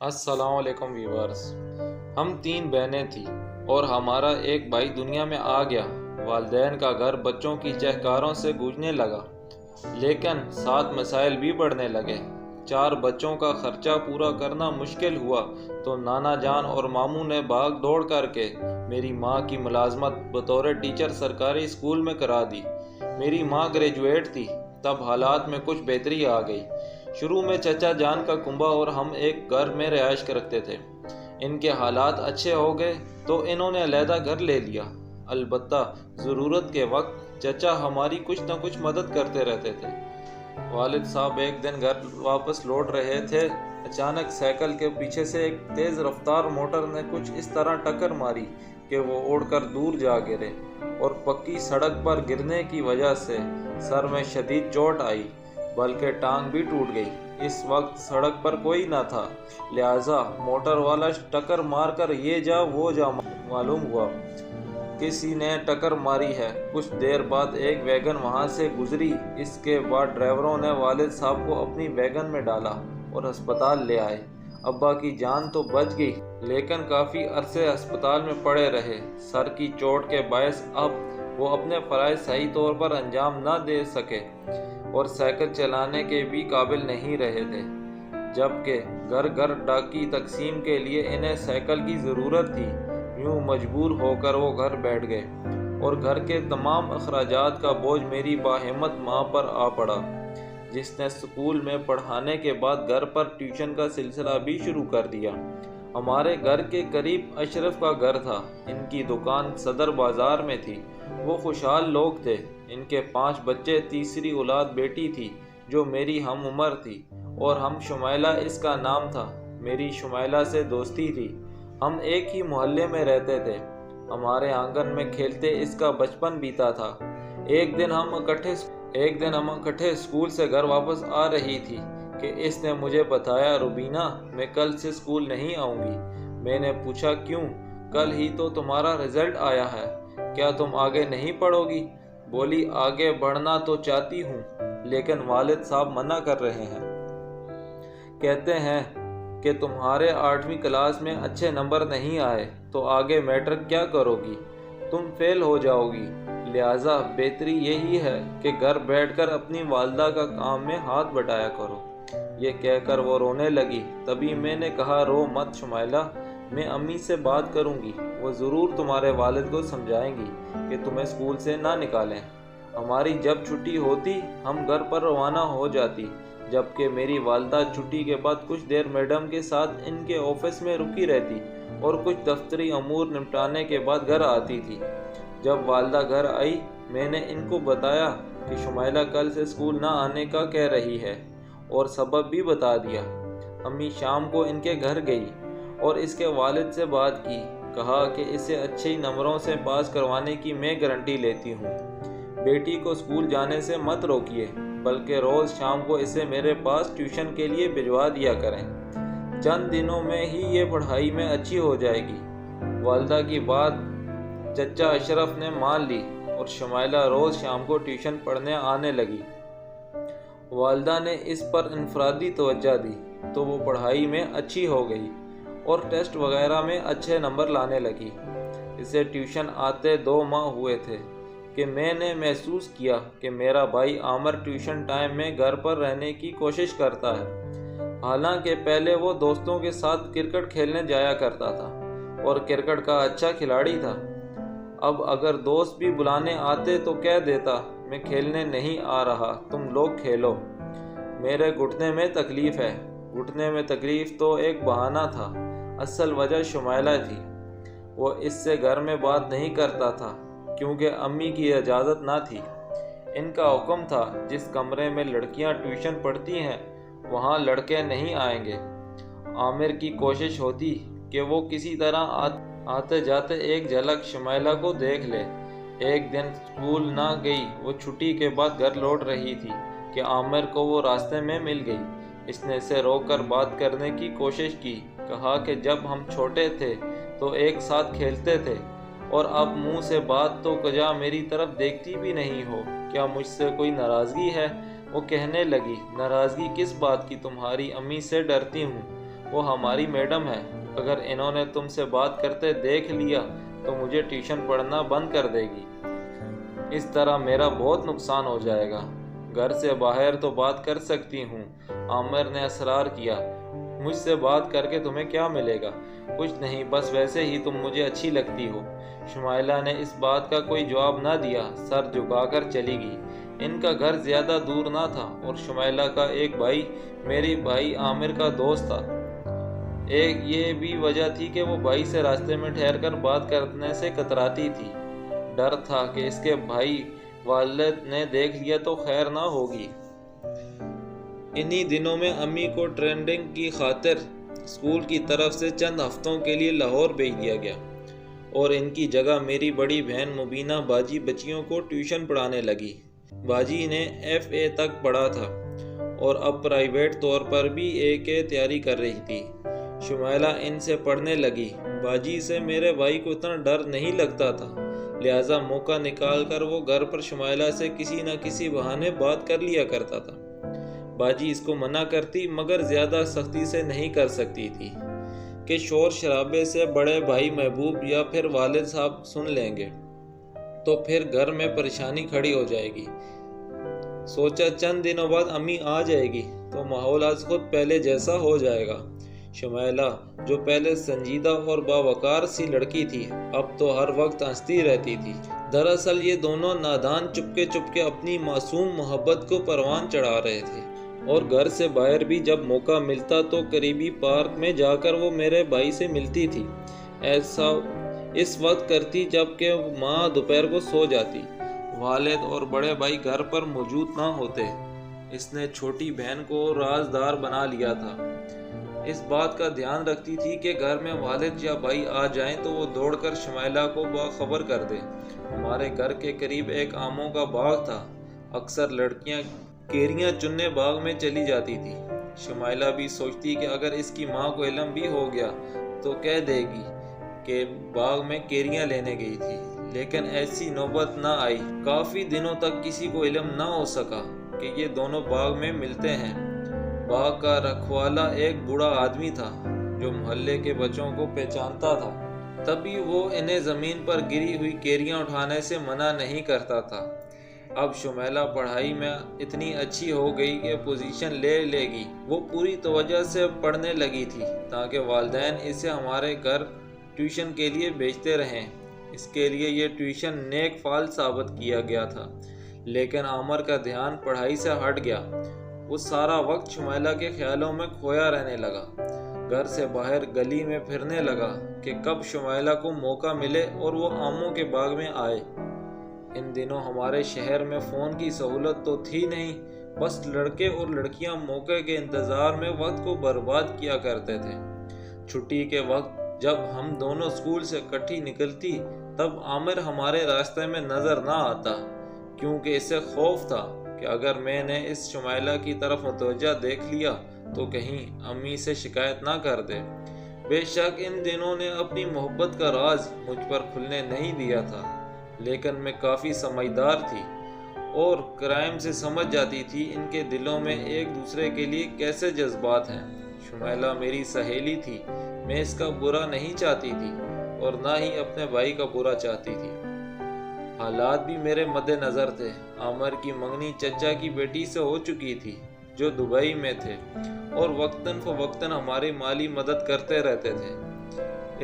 السلام علیکم ویورز۔ ہم 3 بہنیں تھیں اور ہمارا ایک بھائی دنیا میں آ گیا۔ والدین کا گھر بچوں کی چہکاروں سے گونجنے لگا، لیکن ساتھ مسائل بھی بڑھنے لگے۔ 4 بچوں کا خرچہ پورا کرنا مشکل ہوا تو نانا جان اور ماموں نے بھاگ دوڑ کر کے میری ماں کی ملازمت بطور ٹیچر سرکاری اسکول میں کرا دی۔ میری ماں گریجویٹ تھی، تب حالات میں کچھ بہتری آ گئی۔ شروع میں چچا جان کا کنبہ اور ہم ایک گھر میں رہائش کرتے تھے۔ ان کے حالات اچھے ہو گئے تو انہوں نے علیحدہ گھر لے لیا۔ البتہ ضرورت کے وقت چچا ہماری کچھ نہ کچھ مدد کرتے رہتے تھے۔ والد صاحب ایک دن گھر واپس لوٹ رہے تھے، اچانک سائیکل کے پیچھے سے ایک تیز رفتار موٹر نے کچھ اس طرح ٹکر ماری کہ وہ اڑ کر دور جا گرے اور پکی سڑک پر گرنے کی وجہ سے سر میں شدید چوٹ آئی، بلکہ ٹانگ بھی ٹوٹ گئی۔ اس وقت سڑک پر کوئی نہ تھا، لہٰذا موٹر والا ٹکر مار کر یہ جا وہ جا معلوم ہوا کسی نے ٹکر ماری ہے۔ کچھ دیر بعد ایک ویگن وہاں سے گزری۔ اس کے بعد ڈرائیوروں نے والد صاحب کو اپنی ویگن میں ڈالا اور ہسپتال لے آئے۔ ابا کی جان تو بچ گئی، لیکن کافی عرصے ہسپتال میں پڑے رہے۔ سر کی چوٹ کے باعث اب وہ اپنے فرائض صحیح طور پر انجام نہ دے سکے اور سائیکل چلانے کے بھی قابل نہیں رہے تھے، جبکہ گھر گھر ڈاکی تقسیم کے لیے انہیں سائیکل کی ضرورت تھی۔ یوں مجبور ہو کر وہ گھر بیٹھ گئے اور گھر کے تمام اخراجات کا بوجھ میری باہمت ماں پر آ پڑا، جس نے اسکول میں پڑھانے کے بعد گھر پر ٹیوشن کا سلسلہ بھی شروع کر دیا۔ ہمارے گھر کے قریب اشرف کا گھر تھا۔ ان کی دکان صدر بازار میں تھی۔ وہ خوشحال لوگ تھے۔ ان کے 5 بچے، تیسری اولاد بیٹی تھی جو میری ہم عمر تھی اور ہم شمائلہ اس کا نام تھا۔ میری شمائلہ سے دوستی تھی۔ ہم ایک ہی محلے میں رہتے تھے۔ ہمارے آنگن میں کھیلتے اس کا بچپن بیتا تھا۔ ایک دن ہم اکٹھے اسکول سے گھر واپس آ رہی تھی کہ اس نے مجھے بتایا، روبینہ میں کل سے اسکول نہیں آؤں گی۔ میں نے پوچھا کیوں؟ کل ہی تو تمہارا رزلٹ آیا ہے، کیا تم آگے نہیں پڑھو گی؟ بولی آگے بڑھنا تو چاہتی ہوں، لیکن والد صاحب منع کر رہے ہیں۔ کہتے ہیں کہ تمہارے 8ویں کلاس میں اچھے نمبر نہیں آئے تو آگے میٹرک کیا کرو گی؟ تم فیل ہو جاؤ گی، لہٰذا بہتری یہی ہے کہ گھر بیٹھ کر اپنی والدہ کا کام میں ہاتھ بٹایا کرو۔ یہ کہہ کر وہ رونے لگی۔ تبھی میں نے کہا، رو مت شمائلہ، میں امی سے بات کروں گی، وہ ضرور تمہارے والد کو سمجھائیں گی کہ تمہیں اسکول سے نہ نکالیں۔ ہماری جب چھٹی ہوتی ہم گھر پر روانہ ہو جاتی، جبکہ میری والدہ چھٹی کے بعد کچھ دیر میڈم کے ساتھ ان کے آفس میں رکی رہتی اور کچھ دفتری امور نمٹانے کے بعد گھر آتی تھی۔ جب والدہ گھر آئی، میں نے ان کو بتایا کہ شمائلہ کل سے اسکول نہ آنے کا کہہ رہی ہے اور سبب بھی بتا دیا۔ امی شام کو ان کے گھر گئی اور اس کے والد سے بات کی، کہا کہ اسے اچھے نمبروں سے پاس کروانے کی میں گارنٹی لیتی ہوں۔ بیٹی کو اسکول جانے سے مت روکیے، بلکہ روز شام کو اسے میرے پاس ٹیوشن کے لیے بھجوا دیا کریں۔ چند دنوں میں ہی یہ پڑھائی میں اچھی ہو جائے گی۔ والدہ کی بات چچا اشرف نے مان لی اور شمائلہ روز شام کو ٹیوشن پڑھنے آنے لگی۔ والدہ نے اس پر انفرادی توجہ دی تو وہ پڑھائی میں اچھی ہو گئی اور ٹیسٹ وغیرہ میں اچھے نمبر لانے لگی۔ اسے ٹیوشن آتے 2 ماہ ہوئے تھے کہ میں نے محسوس کیا کہ میرا بھائی عامر ٹیوشن ٹائم میں گھر پر رہنے کی کوشش کرتا ہے۔ حالانکہ پہلے وہ دوستوں کے ساتھ کرکٹ کھیلنے جایا کرتا تھا اور کرکٹ کا اچھا کھلاڑی تھا۔ اب اگر دوست بھی بلانے آتے تو کہہ دیتا، میں کھیلنے نہیں آ رہا، تم لوگ کھیلو۔ میرے گھٹنے میں تکلیف ہے۔ گھٹنے میں تکلیف تو ایک بہانہ تھا، اصل وجہ شمائلہ تھی۔ وہ اس سے گھر میں بات نہیں کرتا تھا کیونکہ امی کی اجازت نہ تھی۔ ان کا حکم تھا، جس کمرے میں لڑکیاں ٹیوشن پڑھتی ہیں وہاں لڑکے نہیں آئیں گے۔ عامر کی کوشش ہوتی کہ وہ کسی طرح آتے جاتے ایک جھلک شمائلہ کو دیکھ لے۔ ایک دن اسکول نہ گئی، وہ چھٹی کے بعد گھر لوٹ رہی تھی کہ عامر کو وہ راستے میں مل گئی۔ اس نے اسے روک کر بات کرنے کی کوشش کی، کہا کہ جب ہم چھوٹے تھے تو ایک ساتھ کھیلتے تھے اور اب منہ سے بات تو کجا میری طرف دیکھتی بھی نہیں ہو، کیا مجھ سے کوئی ناراضگی ہے؟ وہ کہنے لگی، ناراضگی کس بات کی؟ تمہاری امی سے ڈرتی ہوں، وہ ہماری میڈم ہے، اگر انہوں نے تم سے بات کرتے دیکھ لیا تو مجھے ٹیوشن پڑھنا بند کر دے گی۔ اس طرح میرا بہت نقصان ہو جائے گا۔ گھر سے باہر تو بات کر سکتی ہوں، عامر نے اصرار کیا۔ مجھ سے بات کر کے تمہیں کیا ملے گا؟ کچھ نہیں، بس ویسے ہی تم مجھے اچھی لگتی ہو۔ شمائلہ نے اس بات کا کوئی جواب نہ دیا، سر جھکا کر چلی گئی۔ ان کا گھر زیادہ دور نہ تھا اور شمائلہ کا ایک بھائی میری بھائی عامر کا دوست تھا۔ ایک یہ بھی وجہ تھی کہ وہ بھائی سے راستے میں ٹھہر کر بات کرنے سے کتراتی تھی۔ ڈر تھا کہ اس کے بھائی والد نے دیکھ لیا تو خیر نہ ہوگی۔ انہی دنوں میں امی کو ٹریننگ کی خاطر اسکول کی طرف سے چند ہفتوں کے لیے لاہور بھیج دیا گیا اور ان کی جگہ میری بڑی بہن مبینہ باجی بچیوں کو ٹیوشن پڑھانے لگی۔ باجی نے FA تک پڑھا تھا اور اب پرائیویٹ طور پر بھی AA تیاری کر رہی تھی۔ شمائلہ ان سے پڑھنے لگی۔ باجی سے میرے بھائی کو اتنا ڈر نہیں لگتا تھا، لہٰذا موقع نکال کر وہ گھر پر شمائلہ سے کسی نہ کسی بہانے بات کر لیا کرتا تھا۔ باجی اس کو منع کرتی مگر زیادہ سختی سے نہیں کر سکتی تھی کہ شور شرابے سے بڑے بھائی محبوب یا پھر والد صاحب سن لیں گے تو پھر گھر میں پریشانی کھڑی ہو جائے گی۔ سوچا چند دنوں بعد امی آ جائے گی تو ماحول آج خود پہلے جیسا ہو جائے گا۔ شمائلہ جو پہلے سنجیدہ اور باوقار سی لڑکی تھی اب تو ہر وقت ہنستی رہتی تھی۔ دراصل یہ دونوں نادان چپکے اپنی معصوم محبت کو پروان چڑھا رہے تھے اور گھر سے باہر بھی جب موقع ملتا تو قریبی پارک میں جا کر وہ میرے بھائی سے ملتی تھی۔ ایسا اس وقت کرتی جب کہ ماں دوپہر کو سو جاتی، والد اور بڑے بھائی گھر پر موجود نہ ہوتے۔ اس نے چھوٹی بہن کو رازدار بنا لیا تھا۔ اس بات کا دھیان رکھتی تھی کہ گھر میں والد یا بھائی آ جائیں تو وہ دوڑ کر شمائلہ کو باخبر کر دے۔ ہمارے گھر کے قریب ایک آموں کا باغ تھا، اکثر لڑکیاں کیریاں چننے باغ میں چلی جاتی تھی۔ شمائلہ بھی سوچتی کہ اگر اس کی ماں کو علم بھی ہو گیا تو کہہ دے گی کہ باغ میں کیریاں لینے گئی تھی، لیکن ایسی نوبت نہ آئی۔ کافی دنوں تک کسی کو علم نہ ہو سکا کہ یہ دونوں باغ میں ملتے ہیں۔ باغ کا رکھوالا ایک بوڑھا آدمی تھا جو محلے کے بچوں کو پہچانتا تھا، تبھی وہ انہیں زمین پر گری ہوئی کیریاں اٹھانے سے منع نہیں کرتا تھا۔ اب شمائلہ پڑھائی میں اتنی اچھی ہو گئی کہ پوزیشن لے گی۔ وہ پوری توجہ سے پڑھنے لگی تھی تاکہ والدین اسے ہمارے گھر ٹیوشن کے لیے بھیجتے رہیں۔ اس کے لیے یہ ٹیوشن نیک فعل ثابت کیا گیا تھا، لیکن عامر کا دھیان پڑھائی سے ہٹ گیا۔ وہ سارا وقت شمائلہ کے خیالوں میں کھویا رہنے لگا، گھر سے باہر گلی میں پھرنے لگا کہ کب شمائلہ کو موقع ملے اور وہ آموں کے باغ میں آئے۔ ان دنوں ہمارے شہر میں فون کی سہولت تو تھی نہیں، بس لڑکے اور لڑکیاں موقع کے انتظار میں وقت کو برباد کیا کرتے تھے۔ چھٹی کے وقت جب ہم دونوں اسکول سے اکٹھی نکلتی تب عامر ہمارے راستے میں نظر نہ آتا، کیونکہ اسے خوف تھا کہ اگر میں نے اس شمائلہ کی طرف متوجہ دیکھ لیا تو کہیں امی سے شکایت نہ کر دے۔ بے شک ان دنوں نے اپنی محبت کا راز مجھ پر کھلنے نہیں دیا تھا، لیکن میں کافی سمجھدار تھی اور کرائم سے سمجھ جاتی تھی ان کے دلوں میں ایک دوسرے کے لیے کیسے جذبات ہیں۔ شمائلہ میری سہیلی تھی، میں اس کا برا نہیں چاہتی تھی اور نہ ہی اپنے بھائی کا برا چاہتی تھی۔ حالات بھی میرے مد نظر تھے۔ عامر کی منگنی چچا کی بیٹی سے ہو چکی تھی جو دبئی میں تھے اور وقتاً فوقتاً ہماری مالی مدد کرتے رہتے تھے۔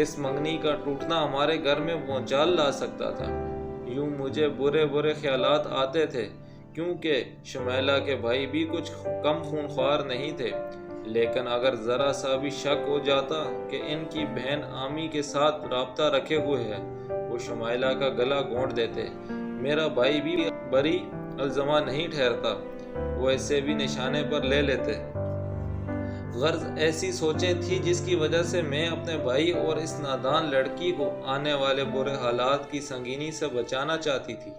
اس منگنی کا ٹوٹنا ہمارے گھر میں بھونچال لا سکتا تھا۔ یوں مجھے برے خیالات آتے تھے کیونکہ شمائلہ کے بھائی بھی کچھ کم خونخوار نہیں تھے، لیکن اگر ذرا سا بھی شک ہو جاتا کہ ان کی بہن آمی کے ساتھ رابطہ رکھے ہوئے ہے وہ شمائلہ کا گلا گھونٹ دیتے۔ میرا بھائی بھی بری الزامہ نہیں ٹھہرتا، وہ اسے بھی نشانے پر لے لیتے۔ غرض ایسی سوچیں تھی جس کی وجہ سے میں اپنے بھائی اور اس نادان لڑکی کو آنے والے برے حالات کی سنگینی سے بچانا چاہتی تھی۔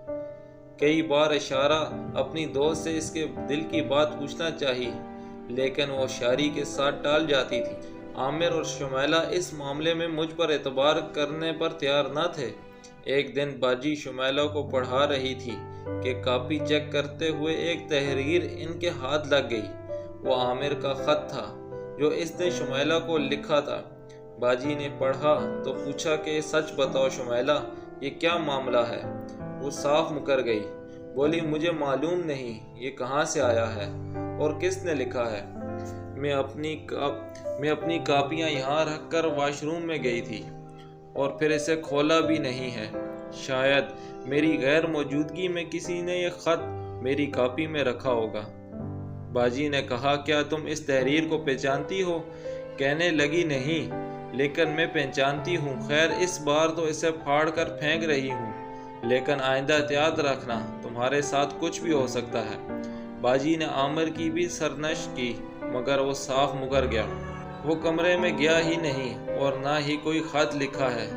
کئی بار اشارہ اپنی دوست سے اس کے دل کی بات پوچھنا چاہی، لیکن وہ شاعری کے ساتھ ٹال جاتی تھی۔ عامر اور شمائلہ اس معاملے میں مجھ پر اعتبار کرنے پر تیار نہ تھے۔ ایک دن باجی شمائلہ کو پڑھا رہی تھی کہ کاپی چیک کرتے ہوئے ایک تحریر ان کے ہاتھ لگ گئی۔ وہ عامر کا خط تھا۔ جو اس نے شمیلہ کو لکھا تھا۔ باجی نے پڑھا تو پوچھا کہ سچ بتاؤ شمیلہ، یہ کیا معاملہ ہے؟ وہ صاف مکر گئی، بولی مجھے معلوم نہیں یہ کہاں سے آیا ہے اور کس نے لکھا ہے۔ میں اپنی کاپیاں یہاں رکھ کر واش روم میں گئی تھی اور پھر اسے کھولا بھی نہیں ہے۔ شاید میری غیر موجودگی میں کسی نے یہ خط میری کاپی میں رکھا ہوگا۔ باجی نے کہا کیا تم اس تحریر کو پہچانتی ہو؟ کہنے لگی نہیں، لیکن میں پہچانتی ہوں۔ خیر اس بار تو اسے پھاڑ کر پھینک رہی ہوں، لیکن آئندہ احتیاط رکھنا، تمہارے ساتھ کچھ بھی ہو سکتا ہے۔ باجی نے عامر کی بھی سرزنش کی مگر وہ صاف مکر گیا۔ وہ کمرے میں گیا ہی نہیں اور نہ ہی کوئی خط لکھا ہے۔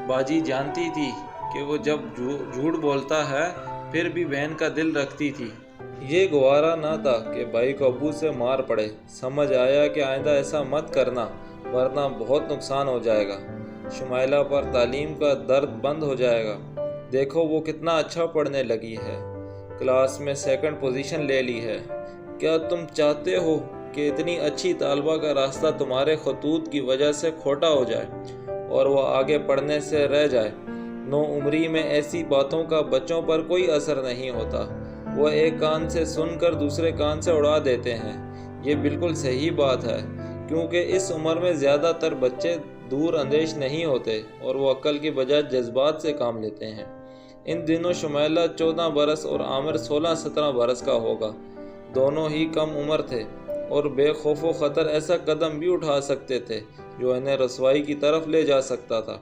باجی جانتی تھی کہ وہ جب جھوٹ بولتا ہے پھر بھی بہن کا دل رکھتی تھی۔ یہ گوارا نہ تھا کہ بھائی کو ابو سے مار پڑے۔ سمجھ آیا کہ آئندہ ایسا مت کرنا ورنہ بہت نقصان ہو جائے گا۔ شمیلہ پر تعلیم کا درد بند ہو جائے گا۔ دیکھو وہ کتنا اچھا پڑھنے لگی ہے، کلاس میں 2nd پوزیشن لے لی ہے۔ کیا تم چاہتے ہو کہ اتنی اچھی طالبہ کا راستہ تمہارے خطوط کی وجہ سے کھوٹا ہو جائے اور وہ آگے پڑھنے سے رہ جائے؟ نو عمری میں ایسی باتوں کا بچوں پر کوئی اثر نہیں ہوتا، وہ ایک کان سے سن کر دوسرے کان سے اڑا دیتے ہیں۔ یہ بالکل صحیح بات ہے، کیونکہ اس عمر میں زیادہ تر بچے دور اندیش نہیں ہوتے اور وہ عقل کی بجائے جذبات سے کام لیتے ہیں۔ ان دنوں شمیلہ 14 برس اور عامر 16-17 برس کا ہوگا۔ دونوں ہی کم عمر تھے اور بے خوف و خطر ایسا قدم بھی اٹھا سکتے تھے جو انہیں رسوائی کی طرف لے جا سکتا تھا۔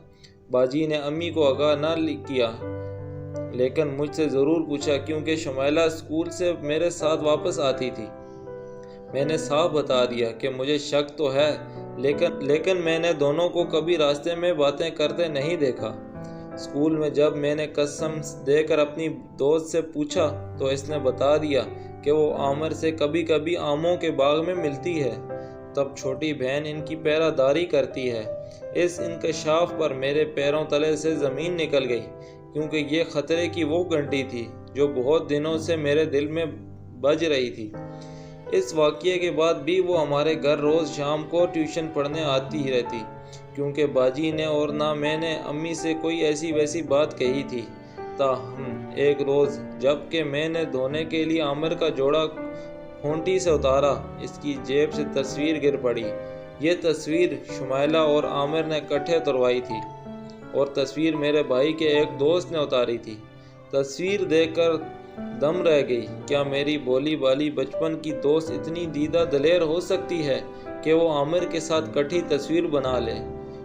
باجی نے امی کو آگاہ نہ کیا، لیکن مجھ سے ضرور پوچھا کیونکہ شمیلہ اسکول سے میرے ساتھ واپس آتی تھی۔ میں نے صاف بتا دیا کہ مجھے شک تو ہے، لیکن میں نے دونوں کو کبھی راستے میں باتیں کرتے نہیں دیکھا۔ اسکول میں جب میں نے قسم دے کر اپنی دوست سے پوچھا تو اس نے بتا دیا کہ وہ عامر سے کبھی کبھی آموں کے باغ میں ملتی ہے۔ تب چھوٹی بہن ان کی پہرہ داری کرتی ہے۔ اس انکشاف پر میرے پیروں تلے سے زمین نکل گئی، کیونکہ یہ خطرے کی وہ گھنٹی تھی جو بہت دنوں سے میرے دل میں بج رہی تھی۔ اس واقعے کے بعد بھی وہ ہمارے گھر روز شام کو ٹیوشن پڑھنے آتی ہی رہتی، کیونکہ باجی نے اور نہ میں نے امی سے کوئی ایسی ویسی بات کہی تھی۔ تاہم ایک روز جب کہ میں نے دھونے کے لیے عامر کا جوڑا کھونٹی سے اتارا، اس کی جیب سے تصویر گر پڑی۔ یہ تصویر شمیلہ اور عامر نے اکٹھے اتروائی تھی اور تصویر میرے بھائی کے ایک دوست نے اتاری تھی۔ تصویر دیکھ کر دم رہ گئی۔ کیا میری بولی بالی بچپن کی دوست اتنی دیدہ دلیر ہو سکتی ہے کہ وہ عامر کے ساتھ کٹھی تصویر بنا لے؟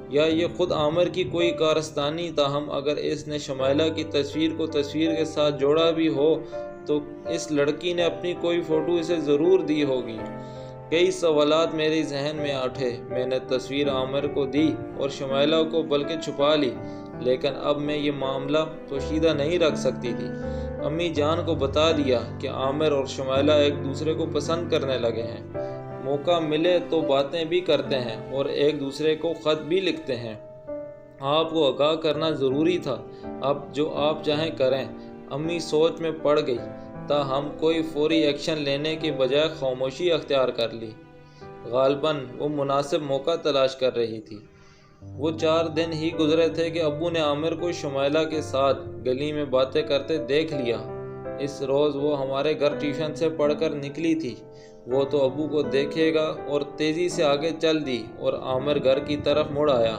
یا یہ خود عامر کی کوئی کارستانی؟ تاہم اگر اس نے شمیلہ کی تصویر کو تصویر کے ساتھ جوڑا بھی ہو تو اس لڑکی نے اپنی کوئی فوٹو اسے ضرور دی ہوگی۔ کئی سوالات میرے ذہن میں اٹھے۔ میں نے تصویر عامر کو دی اور شمیلہ کو بلکہ چھپا لی، لیکن اب میں یہ معاملہ پوشیدہ نہیں رکھ سکتی تھی۔ امی جان کو بتا دیا کہ عامر اور شمیلہ ایک دوسرے کو پسند کرنے لگے ہیں۔ موقع ملے تو باتیں بھی کرتے ہیں اور ایک دوسرے کو خط بھی لکھتے ہیں۔ آپ کو آگاہ کرنا ضروری تھا۔ اب جو آپ چاہیں کریں۔ امی سوچ میں پڑ گئی، تاہم کوئی فوری ایکشن لینے کے بجائے خاموشی اختیار کر لی۔ غالباً وہ مناسب موقع تلاش کر رہی تھی۔ وہ 4 دن ہی گزرے تھے کہ ابو نے عامر کو شمیلہ کے ساتھ گلی میں باتیں کرتے دیکھ لیا۔ اس روز وہ ہمارے گھر ٹیوشن سے پڑھ کر نکلی تھی۔ وہ تو ابو کو دیکھے گا اور تیزی سے آگے چل دی اور عامر گھر کی طرف مڑ آیا۔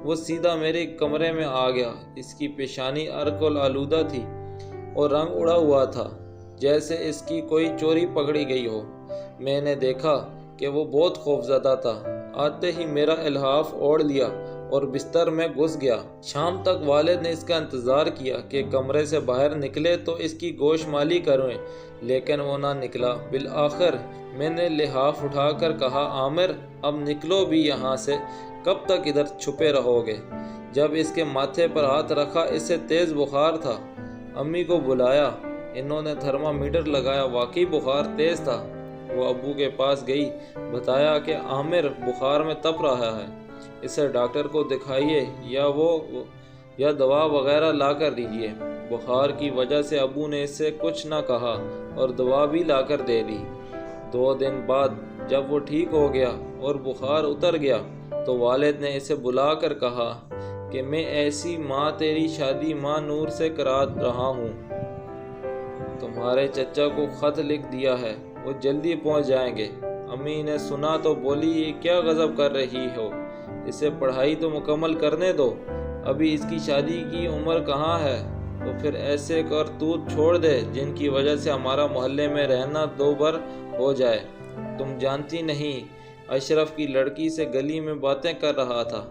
وہ سیدھا میرے کمرے میں آ گیا۔ اس کی پیشانی الکحل آلودہ تھی اور رنگ اڑا ہوا تھا، جیسے اس کی کوئی چوری پکڑی گئی ہو۔ میں نے دیکھا کہ وہ بہت خوفزدہ تھا۔ آتے ہی میرا الحاف اوڑھ لیا اور بستر میں گھس گیا۔ شام تک والد نے اس کا انتظار کیا کہ کمرے سے باہر نکلے تو اس کی گوش مالی کریں، لیکن وہ نہ نکلا۔ بالآخر میں نے لحاف اٹھا کر کہا، عامر اب نکلو بھی یہاں سے، کب تک ادھر چھپے رہو گے؟ جب اس کے ماتھے پر ہاتھ رکھا اسے تیز بخار تھا۔ امی کو بلایا، انہوں نے تھرما میٹر لگایا، واقعی بخار تیز تھا۔ وہ ابو کے پاس گئی، بتایا کہ عامر بخار میں تپ رہا ہے، اسے ڈاکٹر کو دکھائیے یا دوا وغیرہ لا کر دیجیے۔ بخار کی وجہ سے ابو نے اس سے کچھ نہ کہا اور دوا بھی لا کر دے دی۔ 2 دن بعد جب وہ ٹھیک ہو گیا اور بخار اتر گیا تو والد نے اسے بلا کر کہا کہ میں ایسی ماں تیری شادی ماں نور سے کرا رہا ہوں، تمہارے چچا کو خط لکھ دیا ہے، وہ جلدی پہنچ جائیں گے۔ امی نے سنا تو بولی یہ کیا غضب کر رہی ہو، اسے پڑھائی تو مکمل کرنے دو، ابھی اس کی شادی کی عمر کہاں ہے، تو پھر ایسے کرتوت چھوڑ دے جن کی وجہ سے ہمارا محلے میں رہنا دوبر ہو جائے۔ تم جانتی نہیں اشرف کی لڑکی سے گلی میں باتیں کر رہا تھا،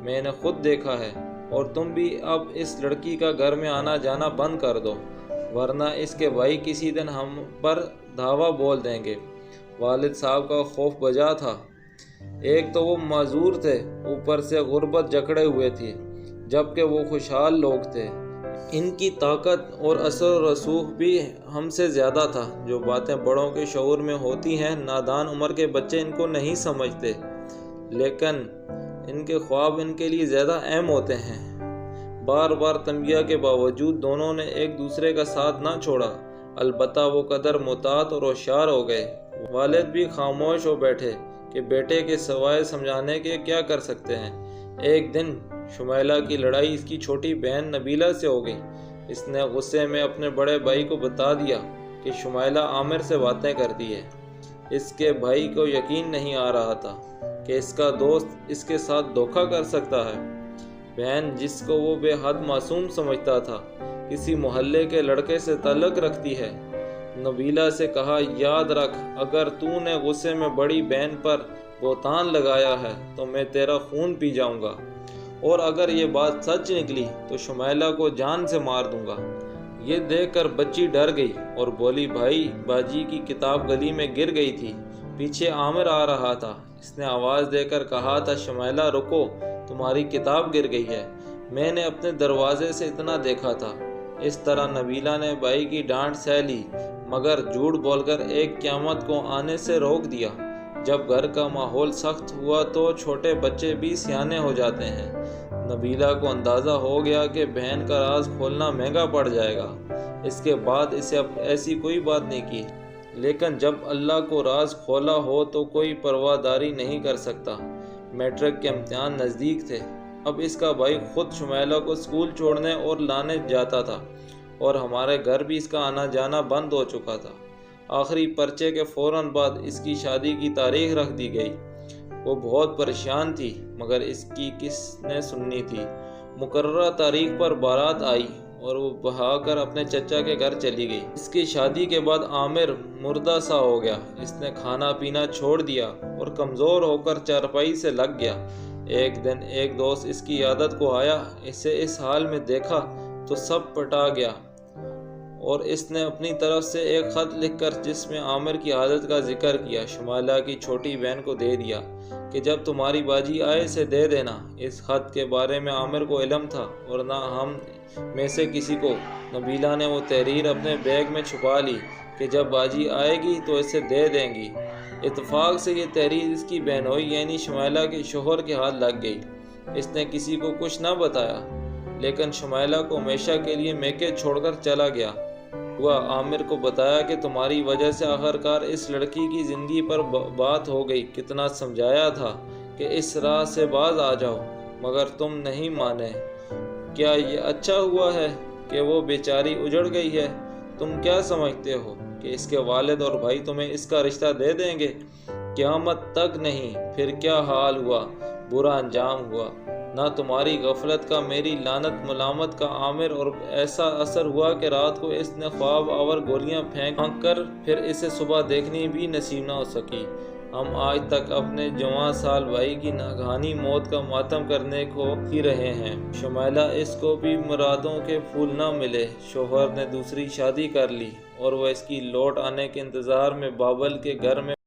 میں نے خود دیکھا ہے، اور تم بھی اب اس لڑکی کا گھر میں آنا جانا بند کر دو، ورنہ اس کے بھائی کسی دن ہم پر دھاوا بول دیں گے۔ والد صاحب کا خوف بجا تھا، ایک تو وہ معذور تھے، اوپر سے غربت جکڑے ہوئے تھی، جبکہ وہ خوشحال لوگ تھے۔ ان کی طاقت اور اثر و رسوخ بھی ہم سے زیادہ تھا۔ جو باتیں بڑوں کے شعور میں ہوتی ہیں نادان عمر کے بچے ان کو نہیں سمجھتے، لیکن ان کے خواب ان کے لیے زیادہ اہم ہوتے ہیں۔ بار بار تنبیہ کے باوجود دونوں نے ایک دوسرے کا ساتھ نہ چھوڑا، البتہ وہ قدر محتاط اور ہوشیار ہو گئے۔ والد بھی خاموش ہو بیٹھے کہ بیٹے کے سوائے سمجھانے کے کیا کر سکتے ہیں۔ ایک دن شمیلہ کی لڑائی اس کی چھوٹی بہن نبیلہ سے ہو گئی۔ اس نے غصے میں اپنے بڑے بھائی کو بتا دیا کہ شمیلہ عامر سے باتیں کرتی ہے۔ اس کے بھائی کو یقین نہیں آ رہا تھا کہ اس کا دوست اس کے ساتھ دھوکہ کر سکتا ہے۔ بہن جس کو وہ بے حد معصوم سمجھتا تھا، کسی محلے کے لڑکے سے تعلق رکھتی ہے۔ نبیلہ سے کہا، یاد رکھ اگر تو نے غصے میں بڑی بہن پر بہتان لگایا ہے تو میں تیرا خون پی جاؤں گا، اور اگر یہ بات سچ نکلی تو شمیلہ کو جان سے مار دوں گا۔ یہ دیکھ کر بچی ڈر گئی اور بولی، بھائی باجی کی کتاب گلی میں گر گئی تھی، پیچھے عامر آ رہا تھا، اس نے آواز دے کر کہا تھا شمیلہ رکو، تمہاری کتاب گر گئی ہے، میں نے اپنے دروازے سے اتنا دیکھا تھا۔ اس طرح نبیلہ نے بھائی کی ڈانٹ سہ لی، مگر جھوٹ بول کر ایک قیامت کو آنے سے روک دیا۔ جب گھر کا ماحول سخت ہوا تو چھوٹے بچے بھی سیانے ہو جاتے ہیں۔ نبیلہ کو اندازہ ہو گیا کہ بہن کا راز کھولنا مہنگا پڑ جائے گا، اس کے بعد اسے اب ایسی کوئی بات نہیں کی، لیکن جب اللہ کو راز کھولا ہو تو کوئی پرواہ داری نہیں کر سکتا۔ میٹرک کے امتحان نزدیک تھے، اب اس کا بھائی خود شمیلہ کو اسکول چھوڑنے اور لانے جاتا تھا، اور ہمارے گھر بھی اس کا آنا جانا بند ہو چکا تھا۔ آخری پرچے کے فوراً بعد اس کی شادی کی تاریخ رکھ دی گئی۔ وہ بہت پریشان تھی، مگر اس کی کس نے سننی تھی۔ مقررہ تاریخ پر بارات آئی اور وہ بہا کر اپنے چچا کے گھر چلی گئی۔ اس کی شادی کے بعد عامر مردہ سا ہو گیا، اس نے کھانا پینا چھوڑ دیا اور کمزور ہو کر چارپائی سے لگ گیا۔ ایک دن ایک دوست اس کی عادت کو آیا، اسے اس حال میں دیکھا تو سب پٹا گیا، اور اس نے اپنی طرف سے ایک خط لکھ کر جس میں عامر کی حالت کا ذکر کیا شمیلہ کی چھوٹی بہن کو دے دیا کہ جب تمہاری باجی آئے اسے دے دینا۔ اس خط کے بارے میں عامر کو علم تھا اور نہ ہم میں سے کسی کو۔ نبیلہ نے وہ تحریر اپنے بیگ میں چھپا لی کہ جب باجی آئے گی تو اسے دے دیں گی۔ اتفاق سے یہ تحریر اس کی بہنوئی یعنی شمیلہ کے شوہر کے ہاتھ لگ گئی۔ اس نے کسی کو کچھ نہ بتایا، لیکن شمیلہ کو ہمیشہ کے لیے میکے چھوڑ کر چلا گیا۔ عامر کو بتایا کہ تمہاری وجہ سے آخرکار اس لڑکی کی زندگی پر بات ہو گئی، کتنا سمجھایا تھا کہ اس راہ سے باز آ جاؤ، مگر تم نہیں مانے۔ کیا یہ اچھا ہوا ہے کہ وہ بیچاری اجڑ گئی ہے؟ تم کیا سمجھتے ہو کہ اس کے والد اور بھائی تمہیں اس کا رشتہ دے دیں گے؟ قیامت تک نہیں۔ پھر کیا حال ہوا، برا انجام ہوا۔ نہ تمہاری غفلت کا، میری لعنت ملامت کا عامر اور ایسا اثر ہوا کہ رات کو اس نے خواب آور گولیاں پھینک کر پھر اسے صبح دیکھنی بھی نصیب نہ ہو سکی۔ ہم آج تک اپنے جوان سال بھائی کی ناگہانی موت کا ماتم کرنے کو ہی رہے ہیں۔ شمیلہ اس کو بھی مرادوں کے پھول نہ ملے، شوہر نے دوسری شادی کر لی اور وہ اس کی لوٹ آنے کے انتظار میں بابل کے گھر میں